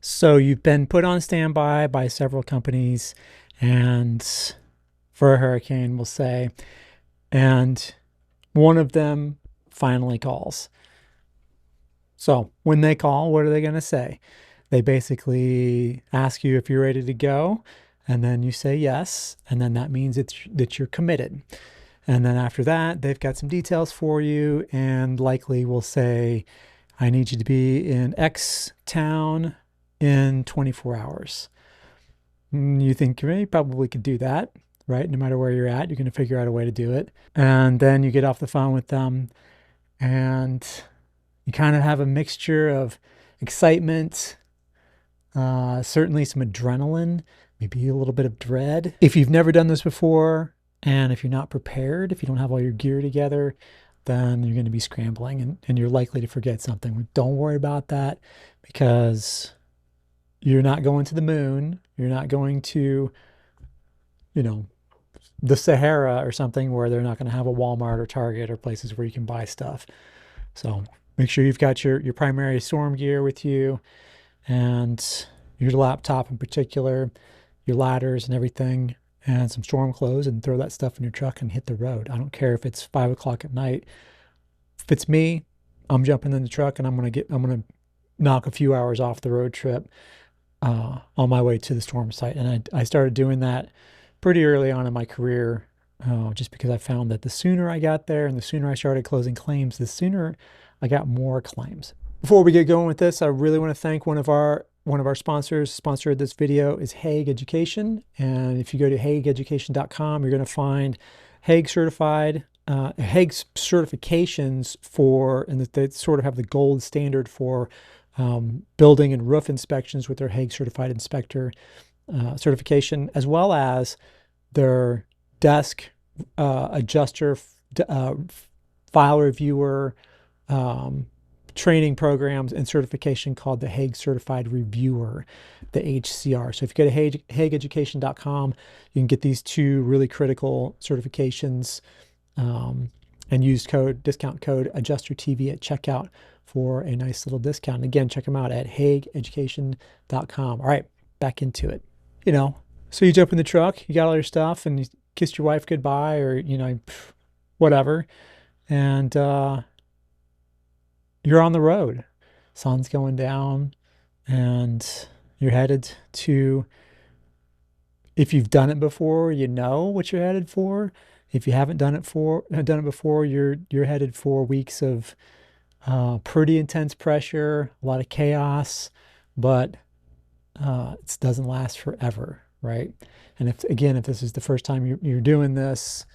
So you've been put on standby by several companies and for a hurricane, we'll say, and one of them finally calls. So when they call, what are they going to say? They basically ask you if you're ready to go, and then you say yes, and then that means that you're committed. And then after that, they've got some details for you and likely will say, I need you to be in X town in 24 hours. You think you probably could do that, right? No matter where you're at, you're going to figure out a way to do it. And then you get off the phone with them and you kind of have a mixture of excitement, certainly some adrenaline, maybe a little bit of dread. If you've never done this before, and if you're not prepared, if you don't have all your gear together, then you're going to be scrambling and you're likely to forget something. Don't worry about that because you're not going to the moon. You're not going to, you know, the Sahara or something where they're not going to have a Walmart or Target or places where you can buy stuff. So make sure you've got your primary storm gear with you and your laptop in particular, your ladders and everything, and some storm clothes, and throw that stuff in your truck and hit the road. I don't care if it's 5 o'clock at night. If it's me, I'm jumping in the truck and I'm gonna knock a few hours off the road trip on my way to the storm site. And I started doing that pretty early on in my career, just because I found that the sooner I got there and the sooner I started closing claims, the sooner I got more claims. Before we get going with this, I really want to thank one of our sponsors. Sponsor of this video is Hague Education. And if you go to hagueeducation.com, you're going to find Hague certified, Hague's certifications for, and that they sort of have the gold standard for building and roof inspections with their Hague certified inspector certification, as well as their desk adjuster, file reviewer, training programs and certification called the Hague Certified Reviewer, the HCR. So if you go to hagueeducation.com, you can get these two really critical certifications and use discount code AdjusterTV at checkout for a nice little discount. And again, check them out at hagueeducation.com. All right, back into it. So you jump in the truck, you got all your stuff, and you kissed your wife goodbye, or whatever, and you're on the road. Sun's going down, and you're headed to. If you've done it before, you know what you're headed for. If you haven't done it before, you're headed for weeks of pretty intense pressure, a lot of chaos, but it doesn't last forever, right? And if this is the first time you're doing this,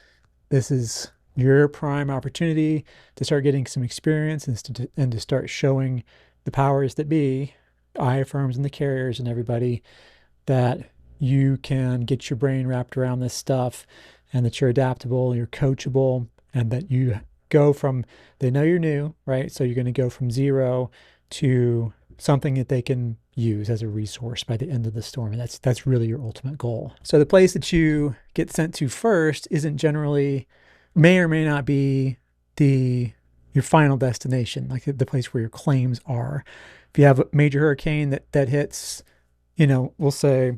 this is your prime opportunity to start getting some experience and to start showing the powers that be, I firms and the carriers and everybody, that you can get your brain wrapped around this stuff and that you're adaptable, you're coachable, and that you go from, they know you're new, right? So you're going to go from zero to something that they can use as a resource by the end of the storm. And that's really your ultimate goal. So the place that you get sent to first isn't generally, may or may not be your final destination, like the place where your claims are. If you have a major hurricane that hits, we'll say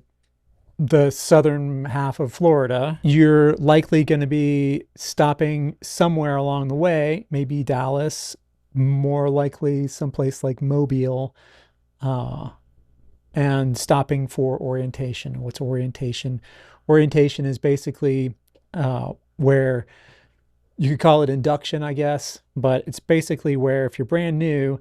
the southern half of Florida, you're likely going to be stopping somewhere along the way, maybe Dallas, more likely someplace like Mobile, and stopping for orientation. What's orientation? Orientation is basically where you could call it induction, I guess, but it's basically where if you're brand new,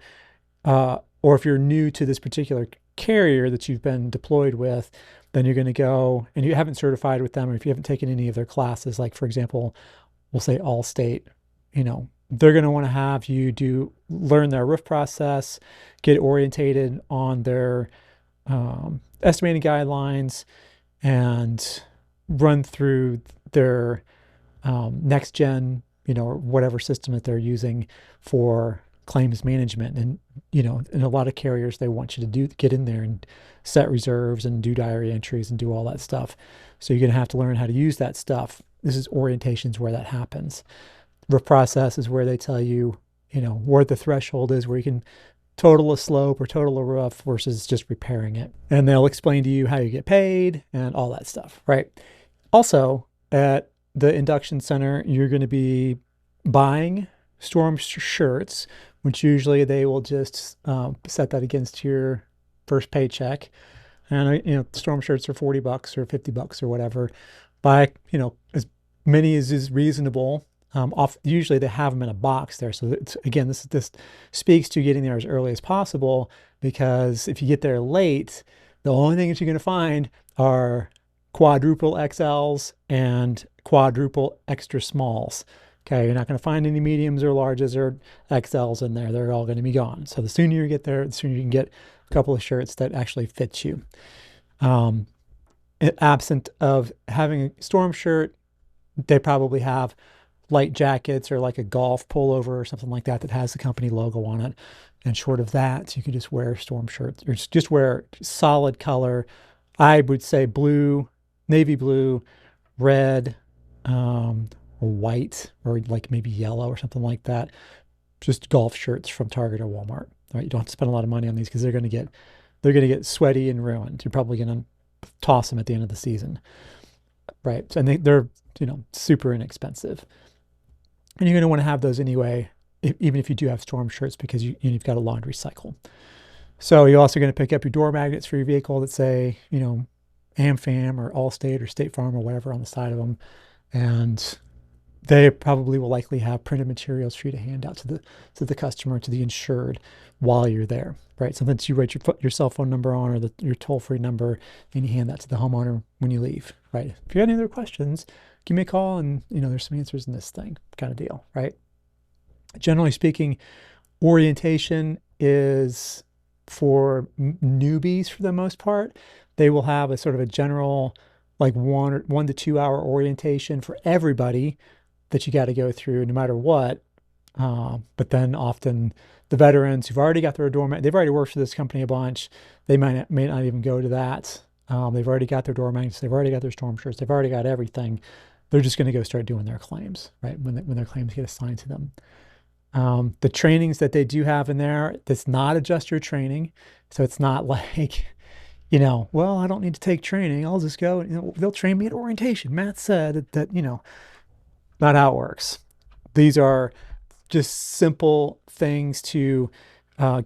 or if you're new to this particular carrier that you've been deployed with, then you're going to go, and you haven't certified with them, or if you haven't taken any of their classes, like for example, we'll say Allstate, they're going to want to have you learn their roof process, get orientated on their estimating guidelines, and run through their next gen, or whatever system that they're using for claims management. And in a lot of carriers, they want you to get in there and set reserves and do diary entries and do all that stuff. So you're going to have to learn how to use that stuff. This is orientations where that happens. Roof process is where they tell you, where the threshold is, where you can total a slope or total a roof versus just repairing it. And they'll explain to you how you get paid and all that stuff, right? Also, at the induction center, you're going to be buying storm shirts, which usually they will just set that against your first paycheck. And storm shirts are $40 or $50 or whatever. Buy as many as is reasonable. Usually they have them in a box there. So again, this speaks to getting there as early as possible, because if you get there late, the only thing that you're going to find are quadruple XLs and quadruple extra smalls. Okay, you're not going to find any mediums or larges or XLs in there. They're all going to be gone. So the sooner you get there, the sooner you can get a couple of shirts that actually fit you. Absent of having a storm shirt, they probably have light jackets or like a golf pullover or something like that that has the company logo on it. And short of that, you can just wear storm shirts or just wear solid color. I would say blue, navy blue, red, or white, or like maybe yellow or something like that. Just golf shirts from Target or Walmart. Right? You don't have to spend a lot of money on these because they're going to get sweaty and ruined. You're probably going to toss them at the end of the season, right? And they're super inexpensive, and you're going to want to have those anyway, even if you do have storm shirts, because you've got a laundry cycle. So you're also going to pick up your door magnets for your vehicle that say AmFam or Allstate or State Farm or whatever on the side of them, and they probably will likely have printed materials for you to hand out to the customer, to the insured, while you're there, right? Something that you write your cell phone number on, or your toll-free number, and you hand that to the homeowner when you leave, right? If you have any other questions, give me a call, and there's some answers in this thing, kind of deal, right? Generally speaking, orientation is for newbies for the most part. They will have a sort of a general, like 1 to 2 hour orientation for everybody that you got to go through no matter what. But then often the veterans who've already got their doormat, they've already worked for this company a bunch. They may not even go to that. They've already got their door magnets. They've already got their storm shirts. They've already got everything. They're just going to go start doing their claims, right? When their claims get assigned to them. The trainings that they do have in there, that's not adjuster training. So it's not like, well, I don't need to take training. I'll just go, they'll train me at orientation. Matt said that, not how it works. These are just simple things to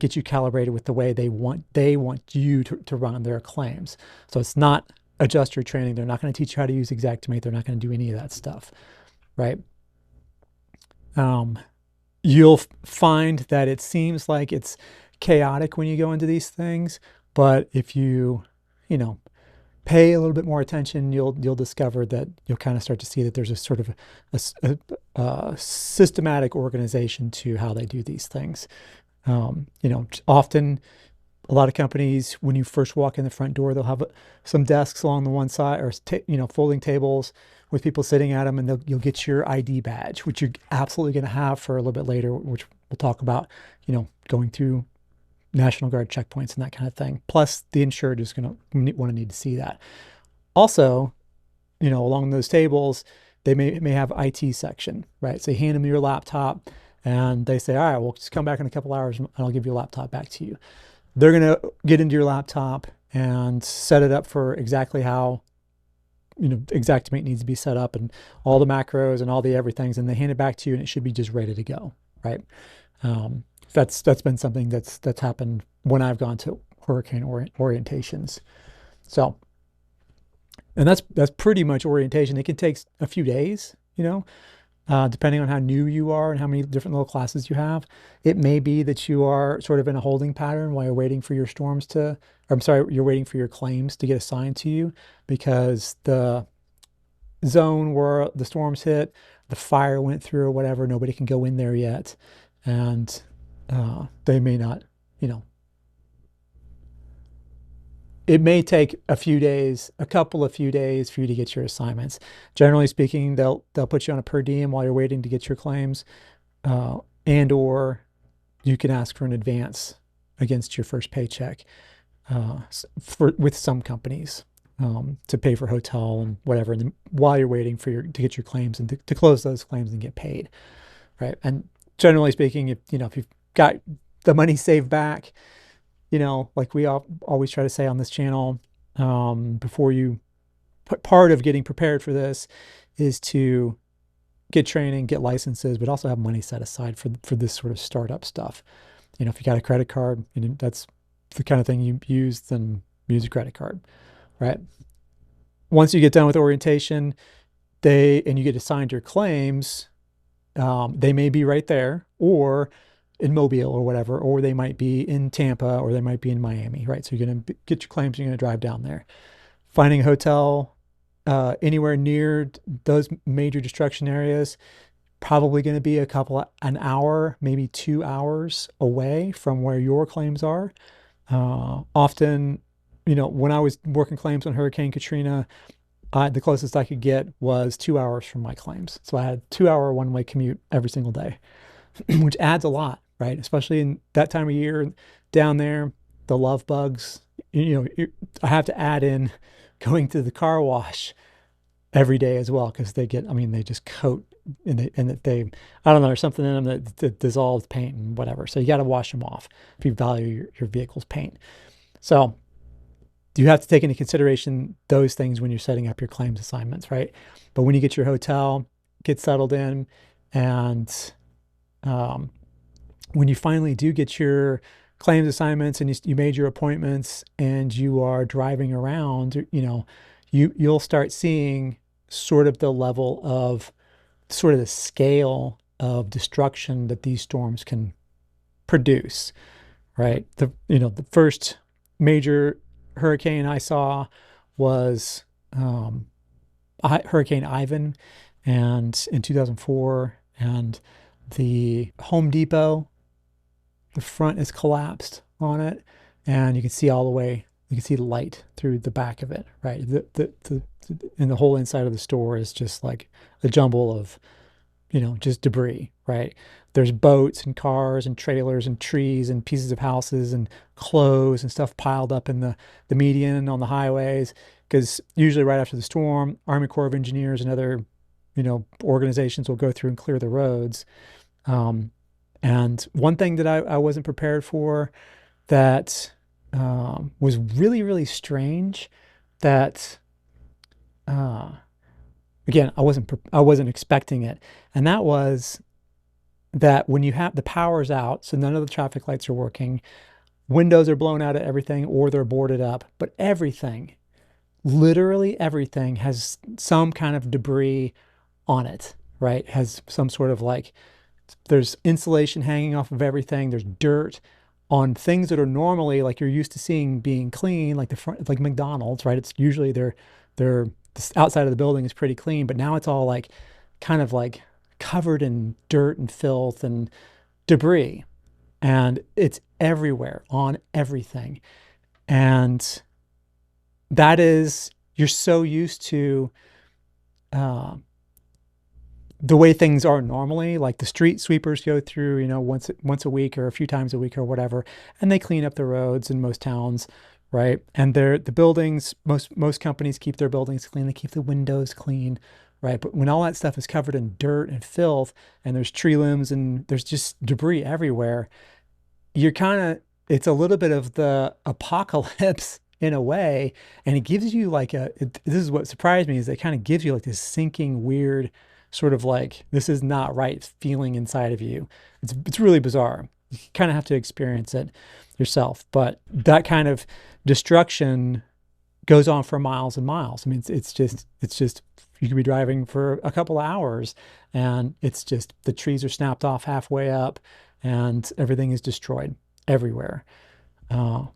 get you calibrated with the way they want you to run their claims. So it's not adjuster training. They're not going to teach you how to use Xactimate. They're not going to do any of that stuff, right? You'll find that it seems like it's chaotic when you go into these things, but if you pay a little bit more attention, you'll discover that you'll kind of start to see that there's a sort of a systematic organization to how they do these things. Often a lot of companies, when you first walk in the front door, they'll have some desks along the one side, or folding tables with people sitting at them, and you'll get your ID badge, which you're absolutely going to have for a little bit later, which we'll talk about, going through National Guard checkpoints and that kind of thing. Plus, the insured is going to want to need to see that. Also, along those tables, they may have IT section, right? So you hand them your laptop, and they say, all right, well, just come back in a couple hours, and I'll give your laptop back to you. They're going to get into your laptop and set it up for exactly how Xactimate needs to be set up, and all the macros and all the everythings, and they hand it back to you, and it should be just ready to go, right? That's been something that's happened when I've gone to hurricane orientations. So, and that's pretty much orientation. It can take a few days, depending on how new you are and how many different little classes you have. It may be that you are sort of in a holding pattern while you're waiting for your you're waiting for your claims to get assigned to you, because the zone where the storms hit, the fire went through or whatever, nobody can go in there yet. And they may not, it may take a couple of few days for you to get your assignments. Generally speaking, they'll put you on a per diem while you're waiting to get your claims, and or you can ask for an advance against your first paycheck with some companies to pay for hotel and whatever, and then while you're waiting to get your claims and to close those claims and get paid, right? And generally speaking, if you've got the money saved back, like we always try to say on this channel, before you part of getting prepared for this is to get training, get licenses, but also have money set aside for this sort of startup stuff. If you got a credit card and that's the kind of thing you use, then use a credit card, right? Once you get done with orientation, and you get assigned your claims, they may be right there or in Mobile or whatever, or they might be in Tampa or they might be in Miami, right? So you're going to get your claims, you're going to drive down there. Finding a hotel anywhere near those major destruction areas, probably going to be an hour, maybe 2 hours away from where your claims are. Often, when I was working claims on Hurricane Katrina, the closest I could get was 2 hours from my claims. So I had a 2 hour one-way commute every single day, which adds a lot, right? Especially in that time of year down there, the love bugs, I have to add in going to the car wash every day as well, because they just coat and they, I don't know, there's something in them that dissolves paint and whatever. So you got to wash them off if you value your vehicle's paint. So you have to take into consideration those things when you're setting up your claims assignments, right? But when you get your hotel, get settled in, and when you finally do get your claims assignments and you made your appointments and you are driving around, you'll start seeing sort of the level of sort of the scale of destruction that these storms can produce, right? The first major hurricane I saw was Hurricane Ivan, and in 2004, and the Home Depot, the front is collapsed on it, and you can see all the way. You can see the light through the back of it, right? And the whole inside of the store is just like a jumble of, just debris, right? There's boats and cars and trailers and trees and pieces of houses and clothes and stuff piled up in the median on the highways. Because usually right after the storm, Army Corps of Engineers and other, organizations will go through and clear the roads. And one thing that I wasn't prepared for that was really, really strange, that again, I wasn't expecting it. And that was that when you have the power's out, so none of the traffic lights are working, windows are blown out of everything or they're boarded up, but everything, literally everything, has some kind of debris on it, right? Has some sort of there's insulation hanging off of everything. There's dirt on things that are normally, like, you're used to seeing being clean, like the front, like McDonald's, right? It's usually the outside of the building is pretty clean, but now it's all kind of covered in dirt and filth and debris, and it's everywhere on everything. And that is, you're so used to the way things are normally, like the street sweepers go through, once a week or a few times a week or whatever, and they clean up the roads in most towns, right? And the buildings, most companies keep their buildings clean. They keep the windows clean, right? But when all that stuff is covered in dirt and filth, and there's tree limbs and there's just debris everywhere, it's a little bit of the apocalypse in a way. And it gives you this is what surprised me, is it kind of gives you this sinking, weird, sort of this is not right feeling inside of you. It's really bizarre. You kind of have to experience it yourself. But that kind of destruction goes on for miles and miles. I mean, it's just you could be driving for a couple of hours and it's just the trees are snapped off halfway up and everything is destroyed everywhere.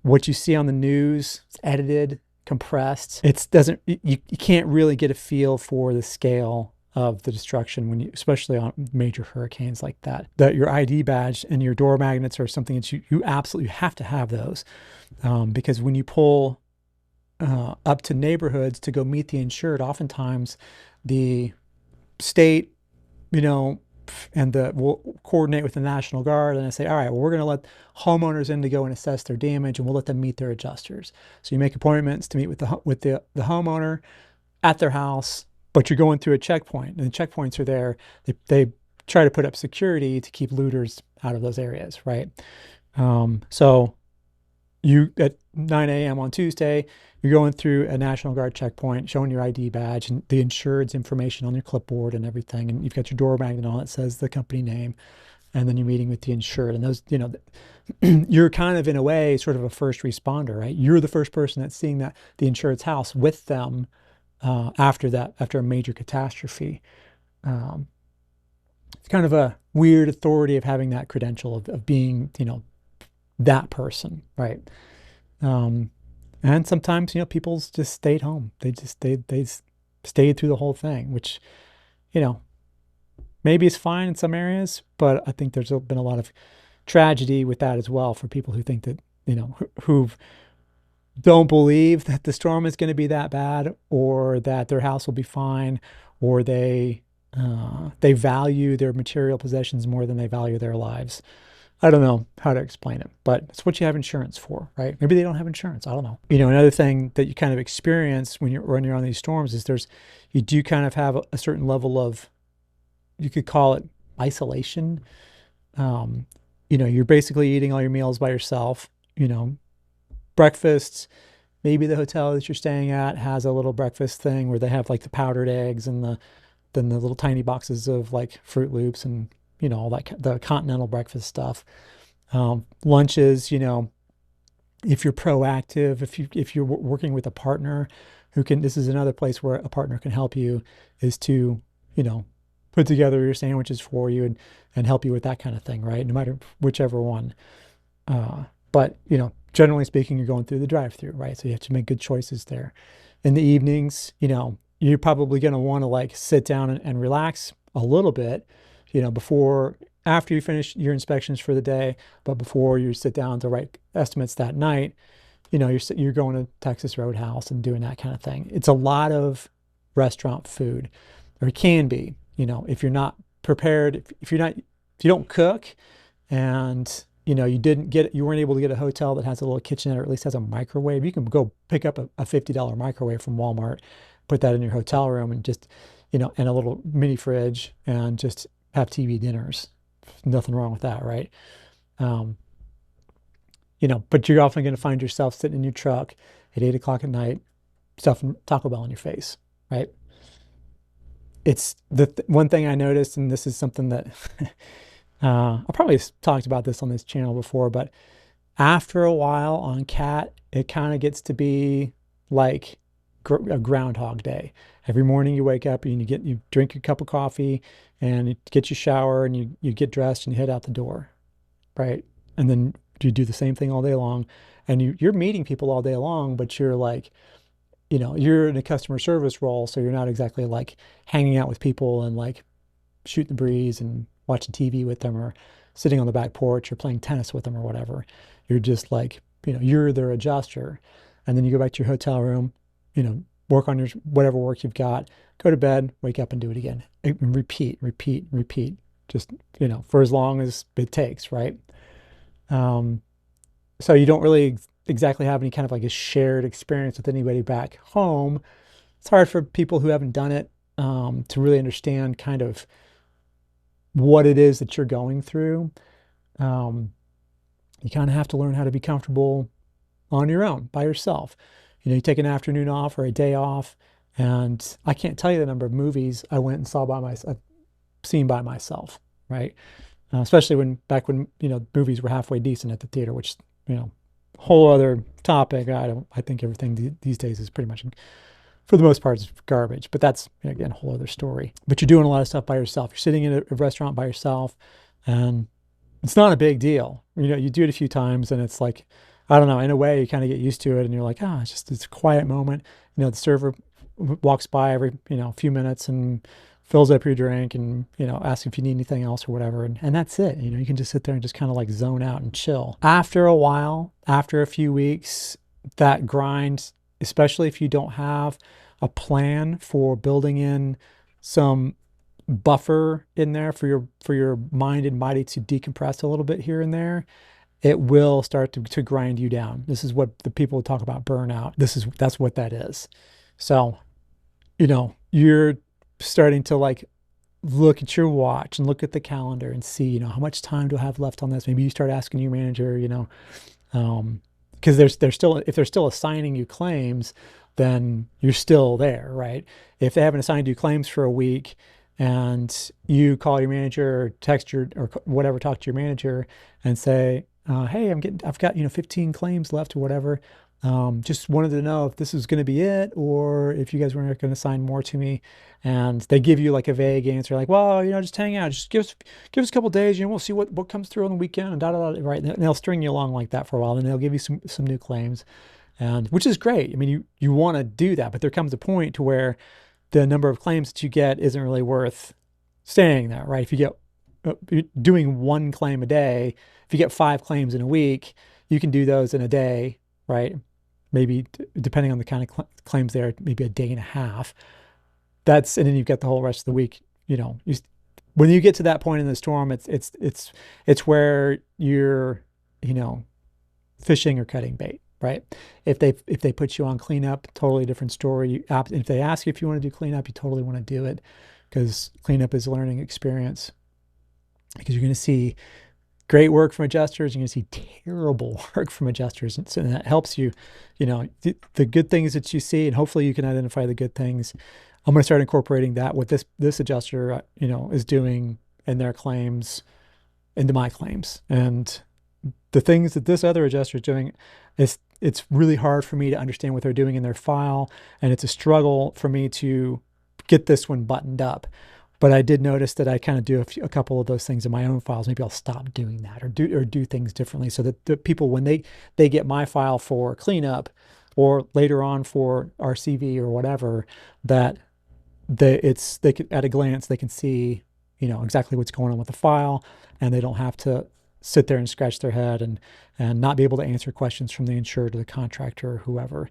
What you see on the news, it's edited, compressed. You can't really get a feel for the scale of the destruction especially on major hurricanes like that. That your ID badge and your door magnets are something that you absolutely have to have those, because when you pull up to neighborhoods to go meet the insured, oftentimes the state, and we'll coordinate with the National Guard, and I say, all right, well, we're going to let homeowners in to go and assess their damage, and we'll let them meet their adjusters. So you make appointments to meet with the homeowner at their house, but you're going through a checkpoint, and the checkpoints are there. They try to put up security to keep looters out of those areas, right? So you at 9 a.m. on Tuesday, you're going through a National Guard checkpoint, showing your ID badge and the insured's information on your clipboard and everything. And you've got your door magnet on it says the company name. And then you're meeting with the insured. And those, you're kind of in a way sort of a first responder, right? You're the first person that's seeing that the insured's house with them after a major catastrophe. Um, it's kind of a weird authority of having that credential of being, that person, right? Um, and sometimes, people just stayed home. They stayed through the whole thing, which, you know, maybe it's fine in some areas, but I think there's been a lot of tragedy with that as well for people who think that, who don't believe that the storm is going to be that bad or that their house will be fine or they value their material possessions more than they value their lives. I don't know how to explain it, but it's what you have insurance for, right? Maybe they don't have insurance. I don't know. Another thing that you kind of experience when you're on these storms is you do kind of have a certain level of, you could call it isolation. Um, you're basically eating all your meals by yourself, breakfasts. Maybe the hotel that you're staying at has a little breakfast thing where they have like the powdered eggs and then the little tiny boxes of like Fruit Loops and all that the continental breakfast stuff. Lunches, if you're proactive, if you're working with a partner who can, this is another place where a partner can help you, is to you know put together your sandwiches for you and help you with that kind of thing, right? No matter whichever one. But generally speaking, you're going through the drive-through, right? So you have to make good choices there. In the evenings, you're probably going to want to like sit down and relax a little bit, before, after you finish your inspections for the day, but before you sit down to write estimates that night, you're going to Texas Roadhouse and doing that kind of thing. It's a lot of restaurant food, or it can be, if you're not prepared, if you don't cook and you weren't able to get a hotel that has a little kitchenette or at least has a microwave. You can go pick up a $50 microwave from Walmart, put that in your hotel room and just, and a little mini fridge and just have TV dinners. Nothing wrong with that, right? Um, but you're often going to find yourself sitting in your truck at 8 o'clock at night, stuffing Taco Bell in your face, right? It's the one thing I noticed, and this is something that I probably talked about this on this channel before, but after a while on cat, it kind of gets to be like a Groundhog Day. Every morning you wake up and you drink your cup of coffee and you get your shower and you get dressed and you head out the door, right? And then you do the same thing all day long, and you're meeting people all day long, but you're like, you're in a customer service role, so you're not exactly like hanging out with people and like shooting the breeze and watching TV with them or sitting on the back porch or playing tennis with them or whatever. You're just like, you're their adjuster. And then you go back to your hotel room, work on your whatever work you've got, go to bed, wake up and do it again. And repeat, repeat, repeat. Just, for as long as it takes, right? So you don't really exactly have any kind of like a shared experience with anybody back home. It's hard for people who haven't done it to really understand kind of what it is that you're going through. You kind of have to learn how to be comfortable on your own, by yourself. You take an afternoon off or a day off, and I can't tell you the number of movies I went and saw seen by myself, right? Especially back when movies were halfway decent at the theater, which whole other topic. I think everything these days is pretty much, for the most part, is garbage. But that's, again, a whole other story. But you're doing a lot of stuff by yourself. You're sitting in a restaurant by yourself, and it's not a big deal. You do it a few times, and it's like, I don't know, in a way, you kind of get used to it, and you're like, it's a quiet moment. The server walks by every, few minutes and fills up your drink and, asks if you need anything else or whatever. And that's it. You can just sit there and just kind of like zone out and chill. After a while, after a few weeks, that grind, especially if you don't have a plan for building in some buffer in there for your mind and body to decompress a little bit here and there, it will start to grind you down. This is what the people talk about burnout. That's what that is. So, you're starting to like look at your watch and look at the calendar and see, how much time do I have left on this? Maybe you start asking your manager, because they're still, if they're still assigning you claims, then you're still there, right? If they haven't assigned you claims for a week and you call your manager or text your or whatever, talk to your manager and say, hey, I've got 15 claims left or whatever. Just wanted to know if this is going to be it or if you guys weren't going to assign more to me. And they give you like a vague answer, like, well, just hang out, just give us a couple days, we'll see what comes through on the weekend and da da da. Right? And they'll string you along like that for a while, and they'll give you some new claims, and which is great. I mean, you want to do that, but there comes a point to where the number of claims that you get isn't really worth staying there, right? If you get you're doing one claim a day, if you get 5 claims in a week, you can do those in a day, right? Maybe depending on the kind of claims there, maybe a day and a half. And then you've got the whole rest of the week. When you get to that point in the storm, it's where you're, fishing or cutting bait, right? If they put you on cleanup, totally different story. If they ask you if you want to do cleanup, you totally want to do it, because cleanup is a learning experience. Because you're going to see great work from adjusters, you're going to see terrible work from adjusters, and so that helps you, the good things that you see, and hopefully you can identify the good things. I'm going to start incorporating that what this adjuster, is doing in their claims into my claims, and the things that this other adjuster is doing it's really hard for me to understand what they're doing in their file, and it's a struggle for me to get this one buttoned up. But I did notice that I kind of do a couple of those things in my own files. Maybe I'll stop doing that or do things differently, so that the people, when they get my file for cleanup or later on for RCV or whatever, that they can, at a glance, they can see, exactly what's going on with the file, and they don't have to sit there and scratch their head and not be able to answer questions from the insured or the contractor or whoever.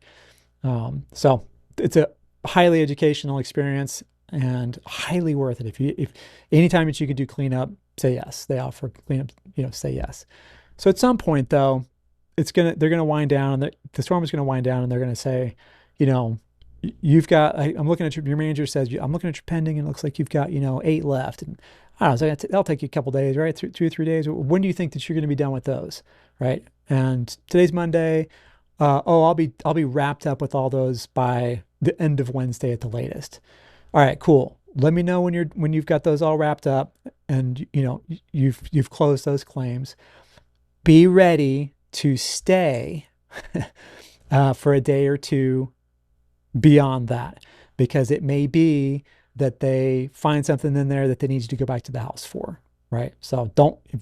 So it's a highly educational experience and highly worth it. If anytime that you could do cleanup, say yes. They offer cleanup, say yes. So at some point though, they're gonna wind down, and the storm is gonna wind down, and they're gonna say, you've got, I'm looking at your manager says, I'm looking at your pending, and it looks like you've got, 8 left. And I don't know, so that'll take you a couple days, right? 2 or 3 days. When do you think that you're going to be done with those, right? And today's Monday. I'll be wrapped up with all those by the end of Wednesday at the latest. All right, cool. Let me know when you've got those all wrapped up, and you've closed those claims. Be ready to stay for a day or two beyond that, because it may be that they find something in there that they need you to go back to the house for, right? So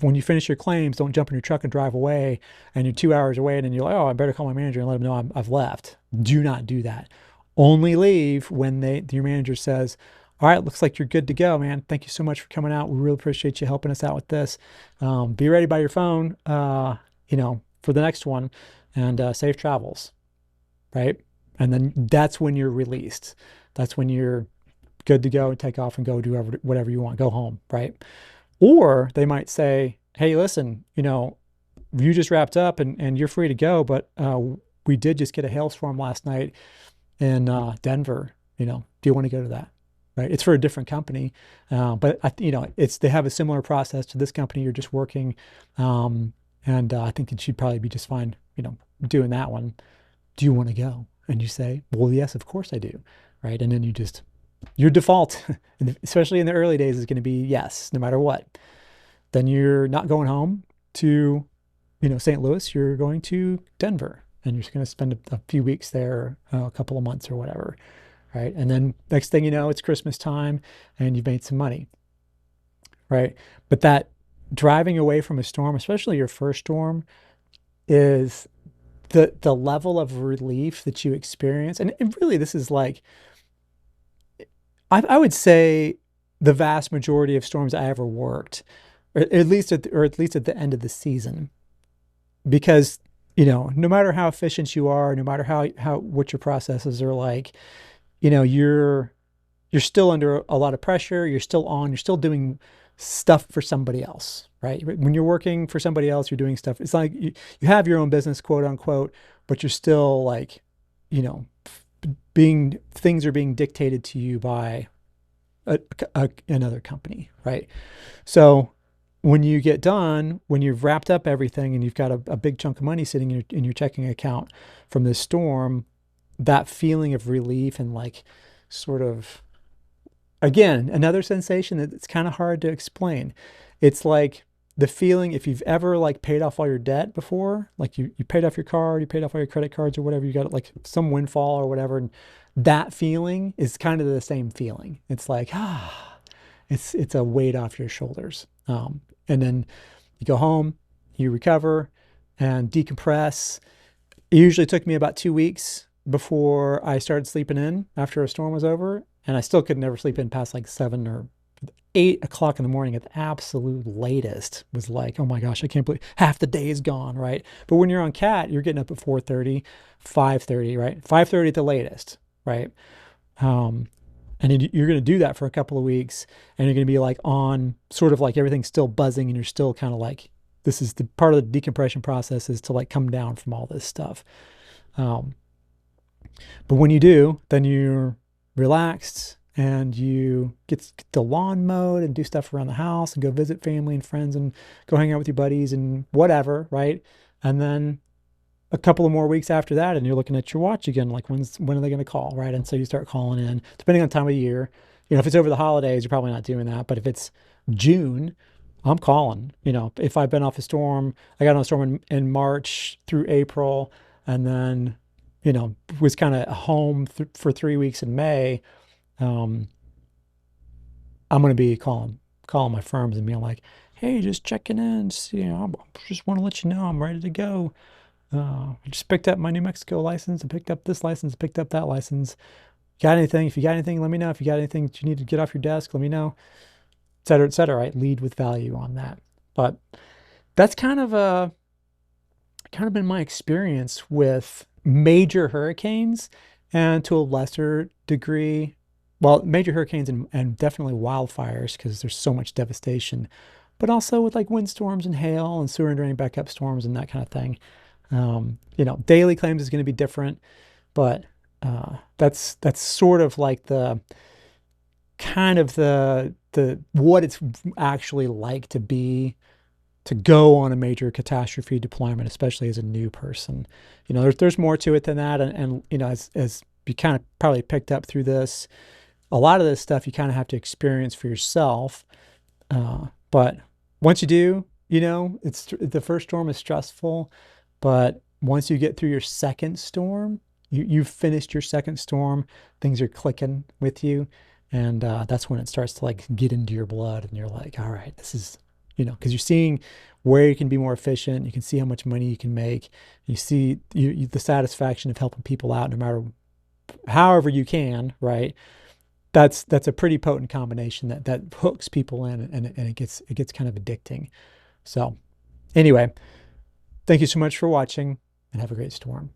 when you finish your claims, don't jump in your truck and drive away, and you're 2 hours away, and then you're like, oh, I better call my manager and let him know I've left. Do not do that. Only leave when your manager says, all right, looks like you're good to go, man. Thank you so much for coming out. We really appreciate you helping us out with this. Be ready by your phone, for the next one, and safe travels, right? And then that's when you're released. That's when you're good to go and take off and go do whatever you want, go home, right? Or they might say, hey, listen, you just wrapped up and you're free to go, but we did just get a hailstorm last night in Denver. Do you want to go to that? Right? It's for a different company, but they have a similar process to this company you're just working, and I think it should probably be just fine, doing that one. Do you want to go? And you say, well, yes, of course I do, right? And then your default, especially in the early days, is going to be yes, no matter what. Then you're not going home to, St. Louis. You're going to Denver, and you're just going to spend a few weeks there, a couple of months or whatever, right? And then next thing you know, it's Christmas time, and you've made some money, right? But that driving away from a storm, especially your first storm, is the level of relief that you experience. And really, this is like, I would say the vast majority of storms I ever worked, or at least at the end of the season, because no matter how efficient you are, no matter what your processes are like, you're still under a lot of pressure. You're still doing stuff for somebody else, right? When you're working for somebody else, you're doing stuff. It's like you have your own business, quote unquote, but you're still like, things are being dictated to you by another company, right? So when you get done, when you've wrapped up everything and you've got a big chunk of money sitting in your checking account from this storm, that feeling of relief and like sort of, again, another sensation that it's kind of hard to explain. It's like the feeling if you've ever like paid off all your debt before, like you paid off your card, you paid off all your credit cards or whatever, you got like some windfall or whatever, and that feeling is kind of the same feeling. It's like, it's a weight off your shoulders. And then you go home, you recover and decompress. It usually took me about 2 weeks before I started sleeping in after a storm was over. And I still could never sleep in past like 7 or 8 o'clock in the morning at the absolute latest. Was like, oh my gosh, I can't believe half the day is gone, right? But when you're on cat, you're getting up at 4:30, 5:30, right? 5:30 at the latest, right? Um, and you're going to do that for a couple of weeks, and you're going to be like on sort of like everything's still buzzing, and you're still kind of like, this is the part of the decompression process is to like come down from all this stuff. Um, but when you do, then you're relaxed and you get the lawn mowed and do stuff around the house and go visit family and friends and go hang out with your buddies and whatever, right? And then a couple of more weeks after that, and you're looking at your watch again, like when are they going to call, right? And so you start calling in, depending on time of year. You know, if it's over the holidays, you're probably not doing that. But if it's June, I'm calling. You know, if I've been off a storm, I got on a storm in March through April, and then, you know, was kind of home for 3 weeks in May. Um, I'm going to be calling my firms and being like, hey, just checking in. You know, I just want to let you know I'm ready to go. I just picked up my New Mexico license. I picked up this license. I picked up that license. Got anything? If you got anything, let me know. If you got anything that you need to get off your desk, let me know, et cetera, et cetera. Right? Lead with value on that. But that's kind of been my experience with major hurricanes and to a lesser degree, well, major hurricanes and definitely wildfires because there's so much devastation, but also with like windstorms and hail and sewer and drain backup storms and that kind of thing. You know, daily claims is going to be different, but that's sort of like the kind of the what it's actually like to go on a major catastrophe deployment, especially as a new person. You know, there's more to it than that, and you know, as you kind of probably picked up through this, a lot of this stuff you kind of have to experience for yourself. But once you do, you know, it's the first storm is stressful, but once you get through your second storm, you've finished your second storm, things are clicking with you, and that's when it starts to like get into your blood, and you're like, all right, this is, you know, because you're seeing where you can be more efficient, you can see how much money you can make, you see the satisfaction of helping people out, no matter however you can, right? That's a pretty potent combination that hooks people in, and it gets kind of addicting. So anyway, thank you so much for watching and have a great storm.